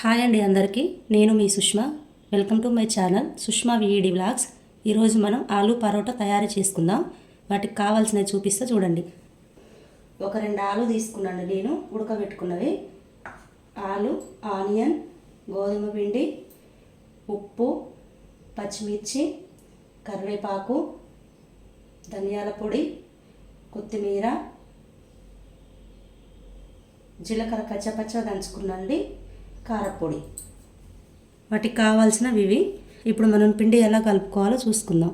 Hi అండి అందరికీ, నేను మీ Sushma. Welcome to my channel Sushma విఈడి వ్లాగ్స్. ఈరోజు మనం ఆలు పరోటా తయారు చేసుకుందాం. వాటికి కావాల్సినవి చూపిస్తా చూడండి. ఒక 2 ఆలు తీసుకున్నాను నేను, ఉడకబెట్టుకున్నవి. ఆలు, ఆనియన్, గోధుమ పిండి, ఉప్పు, పచ్చిమిర్చి, కరివేపాకు, ధనియాల పొడి, కొత్తిమీర, జీలకర్ర కచ్చపచ్చ దంచుకున్నాండి, కారపొడి. వాటికి కావాల్సినవి ఇవి. ఇప్పుడు మనం పిండి ఎలా కలుపుకోవాలో చూసుకుందాం.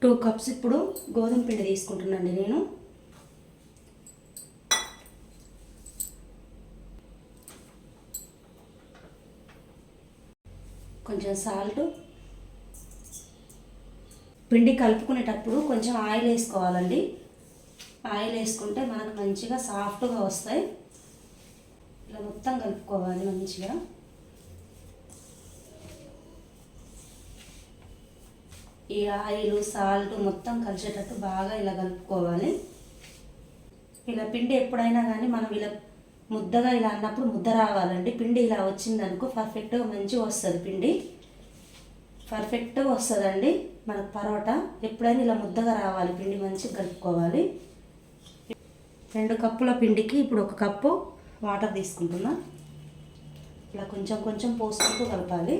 2 కప్స్ ఇప్పుడు గోధుమ పిండి తీసుకుంటున్నాండి నేను. కొంచెం సాల్ట్. పిండి కలుపుకునేటప్పుడు కొంచెం ఆయిల్ వేసుకోవాలండి. ఆయిల్ వేసుకుంటే మనకు మంచిగా సాఫ్ట్గా వస్తాయి. ఇలా మొత్తం కలుపుకోవాలి మంచిగా. ఈ ఆయిల్, సాల్ట్ మొత్తం కలిసేటట్టు బాగా ఇలా కలుపుకోవాలి. ఇలా పిండి ఎప్పుడైనా కానీ మనం ఇలా ముద్దగా ఇలా అన్నప్పుడు ముద్ద రావాలండి. పిండి ఇలా వచ్చిందనుకో పర్ఫెక్ట్గా మంచిగా వస్తుంది. పిండి పర్ఫెక్ట్గా వస్తుందండి మనకు పరోటా. ఎప్పుడైనా ఇలా ముద్దగా రావాలి, పిండి మంచిగా కలుపుకోవాలి. 2 కప్పుల పిండికి ఇప్పుడు 1 కప్పు వాటర్ తీసుకుంటున్నా. ఇలా కొంచెం కొంచెం పోసుకుంటూ కలపాలి.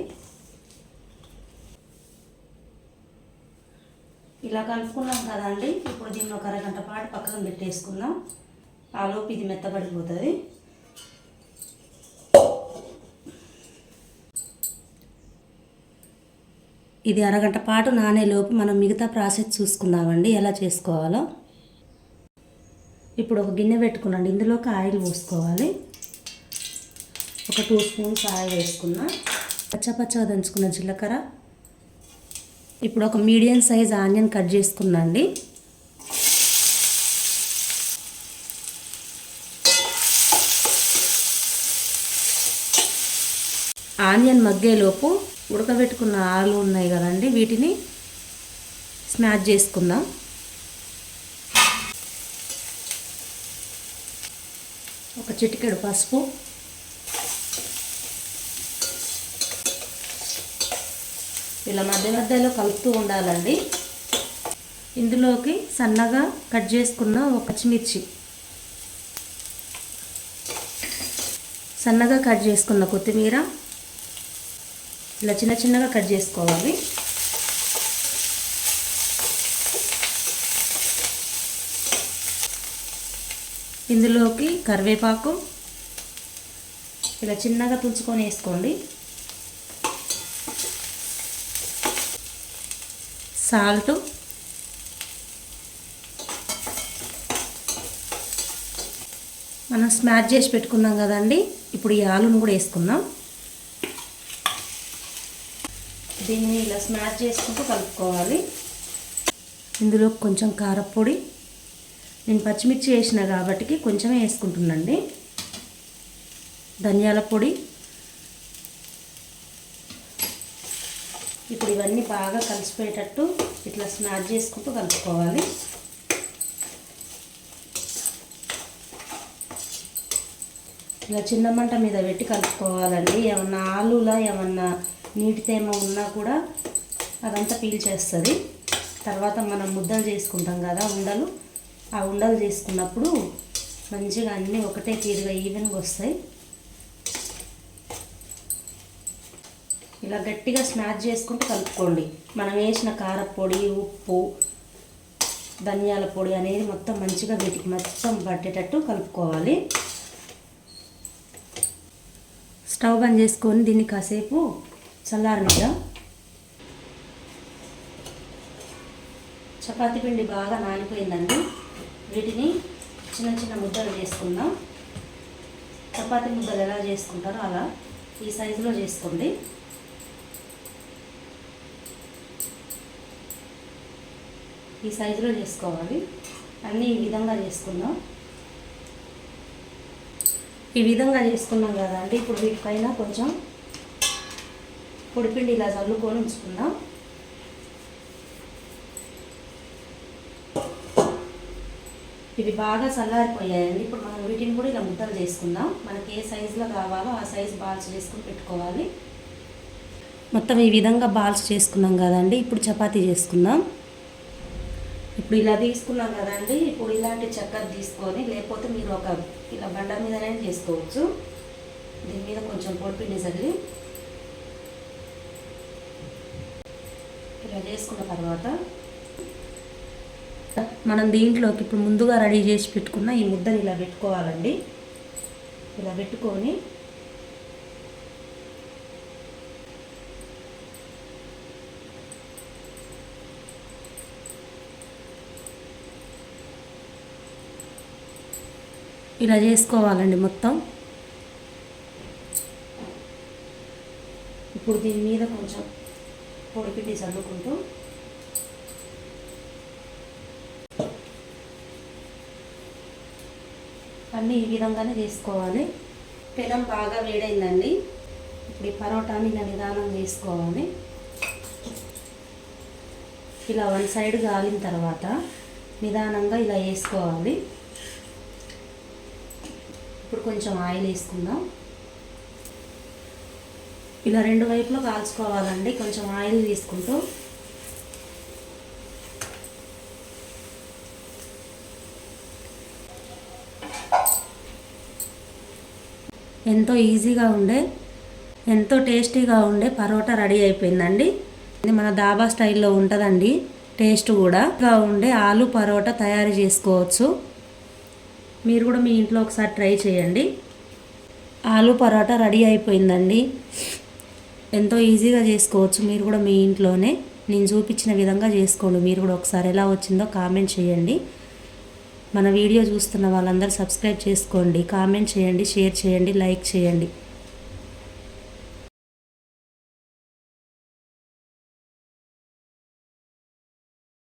ఇలా కలుపుకున్నాం కదండి. ఇప్పుడు దీన్ని ఒక అరగంట పాటు పక్కన పెట్టేసుకుందాం. ఆలోపు ఇది మెత్తబడిపోతుంది. ఇది అరగంట పాటు నానేలోపు మనం మిగతా ప్రాసెస్ చూసుకుందామండి ఎలా చేసుకోవాలో. ఇప్పుడు ఒక గిన్నె పెట్టుకున్నాండి. ఇందులోకి ఆయిల్ పోసుకోవాలి. ఒక 2 స్పూన్స్ ఆయిల్ వేసుకున్నా. పచ్చపచ్చగా దంచుకున్న జీలకర్ర. ఇప్పుడు ఒక మీడియం సైజ్ ఆనియన్ కట్ చేసుకున్నాండి. ఆనియన్ మగ్గేలోపు ఉడకబెట్టుకున్న ఆలు ఉన్నాయి కదండి, వీటిని స్మాష్ చేసుకుందాం. ఒక చిటికెడు పసుపు, ఇలా మధ్య మధ్యలో కలుపుతూ ఉండాలండి. ఇందులోకి సన్నగా కట్ చేసుకున్న ఒక పచ్చిమిర్చి, సన్నగా కట్ చేసుకున్న కొత్తిమీర, ఇలా చిన్న చిన్నగా కట్ చేసుకోవాలి. ఇందులోకి కరివేపాకు ఇలా చిన్నగా తుంచుకొని వేసుకోండి. సాల్ట్, మనం స్మాష్ చేసి పెట్టుకున్నాం కదండి. ఇప్పుడు ఈ ఆలును కూడా వేసుకుందాం. దీన్ని ఇలా స్మాష్ చేసుకుంటూ కలుపుకోవాలి. ఇందులో కొంచెం కారపొడి, నేను పచ్చిమిర్చి వేసిన కాబట్టి కొంచెమే వేసుకుంటున్నాండి. ధనియాల పొడి. ఇప్పుడు ఇవన్నీ బాగా కలిసిపోయేటట్టు ఇట్లా స్మాష్ చేసుకుంటూ కలుపుకోవాలి. ఇలా చిన్న మంట మీద పెట్టి కలుపుకోవాలండి. ఏమన్నా ఆలులా ఏమన్నా నీటి తేమ ఉన్నా కూడా అదంతా పీల్చేస్తుంది. తర్వాత మనం ముద్దలు చేసుకుంటాం కదా, ఉండలు. ఆ ఉండలు చేసుకున్నప్పుడు మంచిగా అన్నీ ఒకటే తీరుగా ఈవెన్గా వస్తాయి. ఇలా గట్టిగా స్మాష్ చేసుకుంటూ కలుపుకోండి. మనం వేసిన కారపొడి, ఉప్పు, ధనియాల పొడి అనేది మొత్తం మంచిగా వీటికి మొత్తం పట్టేటట్టు కలుపుకోవాలి. స్టవ్ బంద్ చేసుకొని దీన్ని కాసేపు చల్లారనిద్దాం. చపాతీ పిండి బాగా నానిపోయిందండి. వీటిని చిన్న చిన్న ముద్దలు చేసుకుందాం. చపాతీ ముద్దలు ఎలా చేసుకుంటారో అలా ఈ సైజులో చేసుకోండి. ఈ సైజులో చేసుకోవాలి. అన్నీ ఈ విధంగా చేసుకుందాం. ఈ విధంగా చేసుకున్నాం కదా అండి. ఇప్పుడు వీటిపైన కొంచెం పొడిపిండి ఇలా చల్లుకొని ఉంచుకుందాం. ఇవి బాగా చల్లారిపోయాయండి. ఇప్పుడు మనం వీటిని కూడా ఇలా ముద్దలు చేసుకుందాం. మనకి ఏ సైజులో కావాలో ఆ సైజు బాల్స్ చేసుకుని పెట్టుకోవాలి. మొత్తం ఈ విధంగా బాల్స్ చేసుకున్నాం కదండి. ఇప్పుడు చపాతీ చేసుకుందాం. ఇప్పుడు ఇలా తీసుకున్నాం కదండి. ఇప్పుడు ఇలాంటి చక్కెర తీసుకొని, లేకపోతే మీరు ఒక ఇలా బండ మీదనే చేసుకోవచ్చు. దీని మీద కొంచెం పొడిపిండి చల్లి ఇలా చేసుకున్న తర్వాత మనం దీంట్లోకి ఇప్పుడు ముందుగా రెడీ చేసి పెట్టుకున్న ఈ ముద్దని ఇలా పెట్టుకోవాలండి. ఇలా పెట్టుకొని ఇలా చేసుకోవాలండి మొత్తం. ఇప్పుడు దీని మీద కొంచెం పొడిపిండి చల్లుకుంటూ అన్నీ ఈ విధంగానే చేసుకోవాలి. పెనం బాగా వేడైందండి. ఇప్పుడు ఈ పరోటాని ఇలా నిదానం వేసుకోవాలి. ఇలా వన్ సైడ్ కాలిన తర్వాత నిదానంగా ఇలా వేసుకోవాలి. ఇప్పుడు కొంచెం ఆయిల్ వేసుకుందాం. ఇలా రెండు వైపులో కాల్చుకోవాలండి. కొంచెం ఆయిల్ తీసుకుంటూ ఎంతో ఈజీగా ఉండే, ఎంతో టేస్టీగా ఉండే పరోటా రెడీ అయిపోయిందండి. ఇది మన దాబా స్టైల్లో ఉంటుందండి. టేస్ట్ కూడా ఉండే ఆలు పరోటా తయారు చేసుకోవచ్చు. మీరు కూడా మీ ఇంట్లో ఒకసారి ట్రై చేయండి. ఆలు పరోటా రెడీ అయిపోయిందండి. ఎంతో ఈజీగా చేసుకోవచ్చు. మీరు కూడా మీ ఇంట్లోనే నేను చూపించిన విధంగా చేసుకోండి. మీరు కూడా ఒకసారి ఎలా వచ్చిందో కామెంట్ చేయండి. మన వీడియో చూస్తున్న వాళ్ళందరూ సబ్స్క్రైబ్ చేసుకోండి, కామెంట్ చేయండి, షేర్ చేయండి, లైక్ చేయండి.